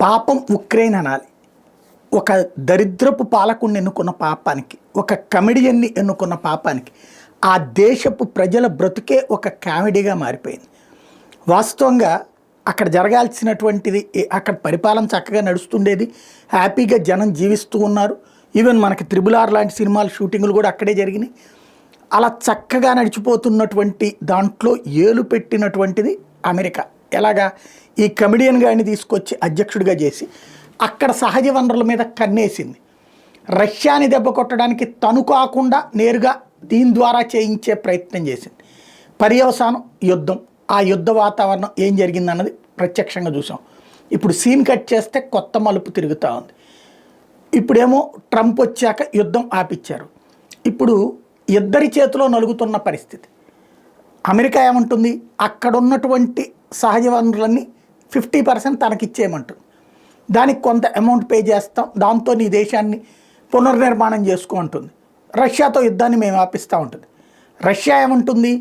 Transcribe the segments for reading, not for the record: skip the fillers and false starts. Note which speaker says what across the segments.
Speaker 1: పాపం ఉక్రెయిన్ అనాలి. ఒక దరిద్రపు పాలకుడిని ఎన్నుకున్న పాపానికి, ఒక కమెడియన్ని ఎన్నుకున్న పాపానికి ఆ దేశపు ప్రజల బ్రతుకే ఒక కామెడీగా మారిపోయింది. వాస్తవంగా అక్కడ జరగాల్సినటువంటిది, అక్కడ పరిపాలన చక్కగా నడుస్తుండేది, హ్యాపీగా జనం జీవిస్తూ ఉన్నారు. ఈవెన్ మనకి త్రిబుల్ R లాంటి సినిమాల షూటింగులు కూడా అక్కడే జరిగినాయి. అలా చక్కగా నడిచిపోతున్నటువంటి దాంట్లో ఏలు పెట్టినటువంటిది అమెరికా. ఎలాగా ఈ కమెడియన్ గారిని తీసుకొచ్చి అధ్యక్షుడిగా చేసి అక్కడ సహజ వనరుల మీద కన్నేసింది. రష్యాని దెబ్బ కొట్టడానికి తను కాకుండా నేరుగా దీని ద్వారా చేయించే ప్రయత్నం చేసింది. పర్యవసానం యుద్ధం. ఆ యుద్ధ వాతావరణం ఏం జరిగిందన్నది ప్రత్యక్షంగా చూసాం. ఇప్పుడు సీన్ కట్ చేస్తే కొత్త మలుపు తిరుగుతూ ఉంది. ఇప్పుడేమో ట్రంప్ వచ్చాక యుద్ధం ఆపిచ్చారు. ఇప్పుడు ఇద్దరి చేతిలో నలుగుతున్న పరిస్థితి. అమెరికా ఏమంటుంది, అక్కడ ఉన్నటువంటి సహజ వనరులన్నీ 50% తనకిచ్చేయమంటుంది. దానికి కొంత అమౌంట్ పే చేస్తాం, దాంతో నీ దేశాన్ని పునర్నిర్మాణం చేసుకో అంటుంది. రష్యాతో యుద్ధాన్ని మేము ఆపిస్తూ ఉంటుంది. రష్యా ఏమంటుంది,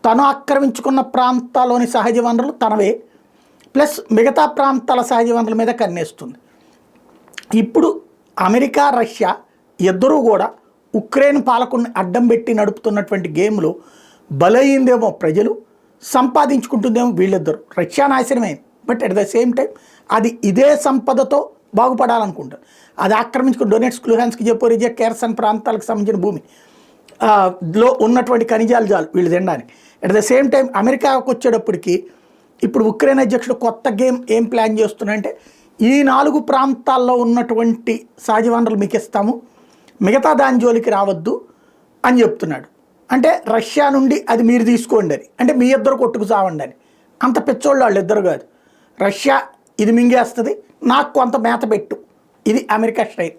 Speaker 1: తను ఆక్రమించుకున్న ప్రాంతాల్లోని సహజ వనరులు తనవే, ప్లస్ మిగతా ప్రాంతాల సహజ వనరుల మీద కన్నేస్తుంది. ఇప్పుడు అమెరికా రష్యా ఇద్దరూ కూడా ఉక్రెయిన్ పాలకుడిని అడ్డం పెట్టి నడుపుతున్నటువంటి గేమ్లో బలయిందేమో ప్రజలు, సంపాదించుకుంటుందేమో వీళ్ళిద్దరు. రష్యా నాశనమైంది, but at the same time అది ఇదే సంపదతో బాగుపడాలనుకుంటారు. అది ఆక్రమించుకుని డొనెట్స్క్, లుహాన్స్క్, జపోరిజియా, కేర్సన్ ప్రాంతాలకు సంబంధించిన భూమి లో ఉన్నటువంటి ఖనిజాలు చాలు వీళ్ళు తినడానికి. అట్ ద సేమ్ టైం అమెరికాకు వచ్చేటప్పటికి ఇప్పుడు ఉక్రెయిన్ అధ్యక్షుడు కొత్త గేమ్ ఏం ప్లాన్ చేస్తున్నారంటే, ఈ 4 ప్రాంతాల్లో ఉన్నటువంటి సహజ వనరులు మీకు ఇస్తాము, మిగతా దాని జోలికి రావద్దు అని చెప్తున్నాడు. అంటే రష్యా నుండి అది మీరు తీసుకోండి అని, అంటే మీ ఇద్దరు కొట్టుకు చావండి అని. అంత పిచ్చోళ్ళు వాళ్ళు ఇద్దరు కాదు. రష్యా ఇది మింగేస్తుంది, నాకు కొంత మేత పెట్టు, ఇది అమెరికా స్టైల్.